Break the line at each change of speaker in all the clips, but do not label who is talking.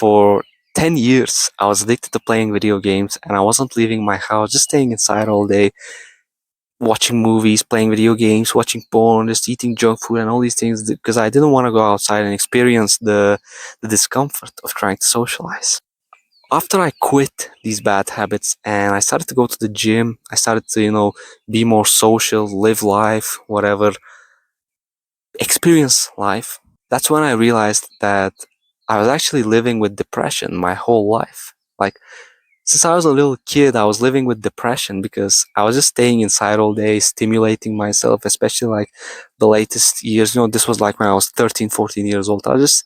For 10 years, I was addicted to playing video games and I wasn't leaving my house, just staying inside all day, watching movies, playing video games, watching porn, just eating junk food and all these things because I didn't want to go outside and experience the discomfort of trying to socialize. After I quit these bad habits and I started to go to the gym, I started to, be more social, live life, whatever, experience life. That's when I realized that I was actually living with depression my whole life. Like, since I was a little kid, I was living with depression because I was just staying inside all day, stimulating myself, especially like the latest years. This was like when I was 13, 14 years old. I was just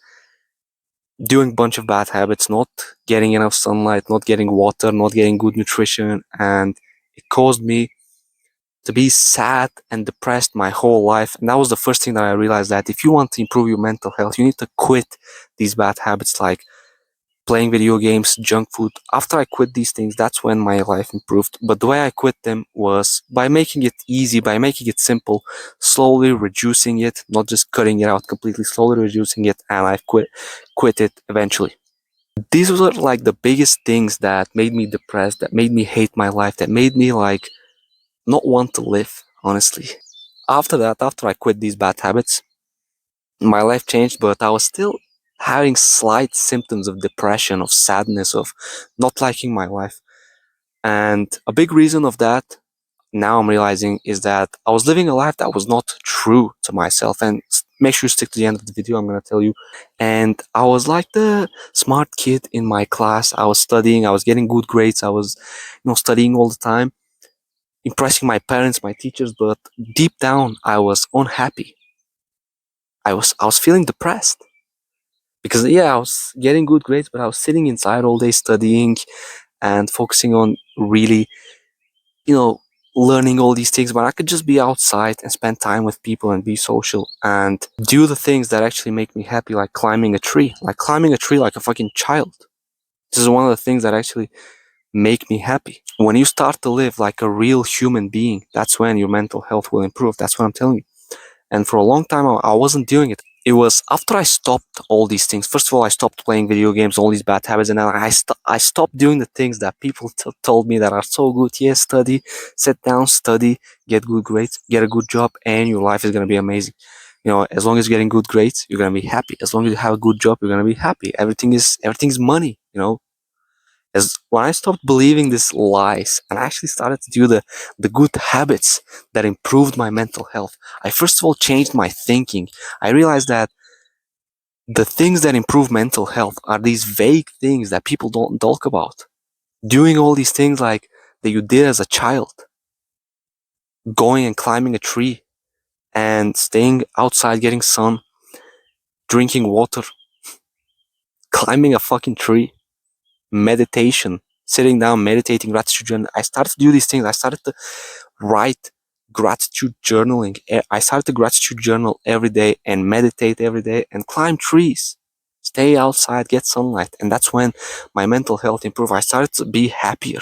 doing a bunch of bad habits, not getting enough sunlight, not getting water, not getting good nutrition. And it caused me to be sad and depressed my whole life. And that was the first thing that I realized, that if you want to improve your mental health, you need to quit these bad habits like playing video games, junk food. After I quit these things, that's when my life improved. But the way I quit them was by making it easy, by making it simple, slowly reducing it, not just cutting it out completely, slowly reducing it, and I quit it eventually. These were like the biggest things that made me depressed, that made me hate my life, that made me like not want to live, honestly. After that, after I quit these bad habits, my life changed, but I was still having slight symptoms of depression, of sadness, of not liking my life. And a big reason of that, now I'm realizing, is that I was living a life that was not true to myself. And make sure you stick to the end of the video, I'm going to tell you. And I was like the smart kid in my class. I was studying, I was getting good grades, I was, studying all the time, impressing my parents, my teachers, but deep down I was unhappy. I was feeling depressed because I was getting good grades, but I was sitting inside all day studying and focusing on really, learning all these things, but I could just be outside and spend time with people and be social and do the things that actually make me happy, like climbing a tree, like a fucking child. This is one of the things that actually make me happy. When you start to live like a real human being, that's when your mental health will improve. That's what I'm telling you. And for a long time, I wasn't doing it. It was after I stopped all these things. First of all, I stopped playing video games, all these bad habits, and then I stopped doing the things that people told me that are so good. Yes, study, sit down, study, get good grades, get a good job, and your life is gonna be amazing. As long as you're getting good grades, you're gonna be happy. As long as you have a good job, you're gonna be happy. Everything's money. As when I stopped believing these lies and I actually started to do the good habits that improved my mental health, I first of all changed my thinking. I realized that the things that improve mental health are these vague things that people don't talk about. Doing all these things like that you did as a child, going and climbing a tree and staying outside getting sun, drinking water, climbing a fucking tree, meditation, sitting down, meditating, gratitude journal. I started to do these things. I started to write gratitude journaling. I started to gratitude journal every day and meditate every day and climb trees, stay outside, get sunlight. And that's when my mental health improved. I started to be happier.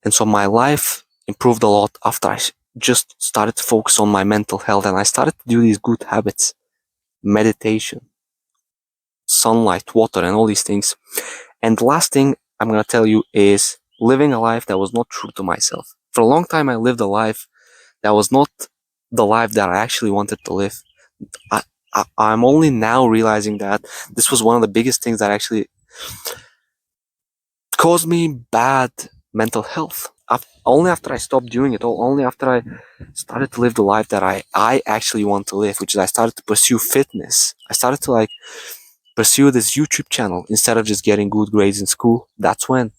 And so my life improved a lot after I just started to focus on my mental health and I started to do these good habits, meditation, sunlight, water, and all these things. And the last thing I'm going to tell you is living a life that was not true to myself. For a long time, I lived a life that was not the life that I actually wanted to live. I'm only now realizing that this was one of the biggest things that actually caused me bad mental health. Only after I stopped doing it, only after I started to live the life that I actually want to live, which is I started to pursue fitness. I started to pursue this YouTube channel instead of just getting good grades in school. That's when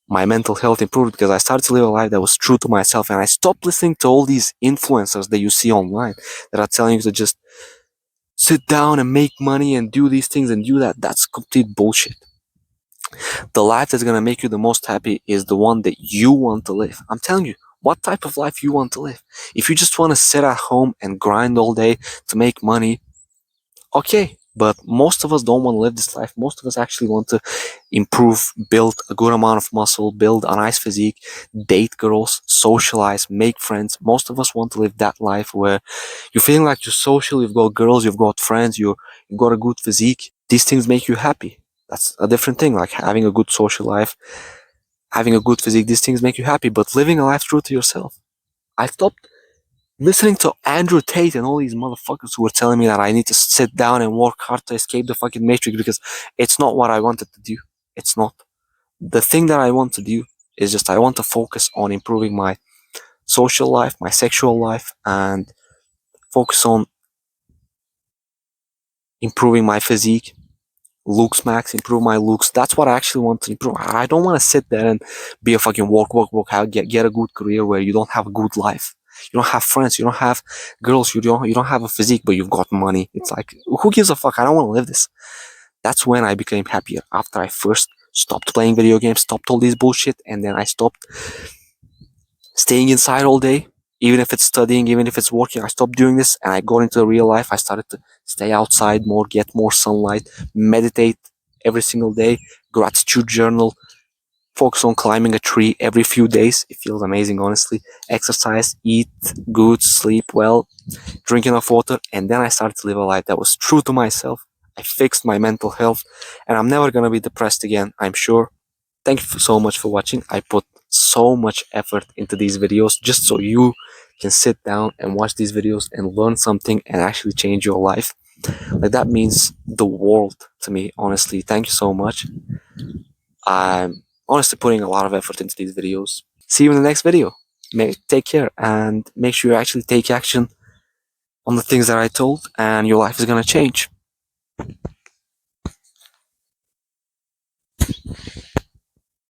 my mental health improved, because I started to live a life that was true to myself and I stopped listening to all these influencers that you see online that are telling you to just sit down and make money and do these things and do that. That's complete bullshit. The life that's going to make you the most happy is the one that you want to live. I'm telling you, what type of life you want to live. If you just want to sit at home and grind all day to make money, okay. But most of us don't want to live this life. Most of us actually want to improve, build a good amount of muscle, build a nice physique, date girls, socialize, make friends. Most of us want to live that life where you're feeling like you're social, you've got girls, you've got friends, you've got a good physique. These things make you happy. That's a different thing. Like having a good social life, having a good physique, these things make you happy. But living a life true to yourself. I stopped listening to Andrew Tate and all these motherfuckers who were telling me that I need to sit down and work hard to escape the fucking matrix, because it's not what I wanted to do. It's not. The thing that I want to do is just I want to focus on improving my social life, my sexual life, and focus on improving my physique, looks max, improve my looks. That's what I actually want to improve. I don't want to sit there and be a fucking work, how get a good career where you don't have a good life. You don't have friends, you don't have girls, you don't have a physique, but you've got money. It's like, who gives a fuck? I don't want to live this. That's when I became happier, after I first stopped playing video games, stopped all this bullshit, and then I stopped staying inside all day, even if it's studying, even if it's working. I stopped doing this and I got into real life. I started to stay outside more, get more sunlight, meditate every single day, gratitude journal, focus on climbing a tree every few days. It feels amazing, honestly. Exercise, eat good, sleep well, drink enough water, and then I started to live a life that was true to myself. I fixed my mental health, and I'm never gonna be depressed again, I'm sure. Thank you so much for watching. I put so much effort into these videos just so you can sit down and watch these videos and learn something and actually change your life. Like, that means the world to me, honestly. Thank you so much. I'm honestly putting a lot of effort into these videos. See you in the next video. Take care, and make sure you actually take action on the things that I told, and your life is gonna change.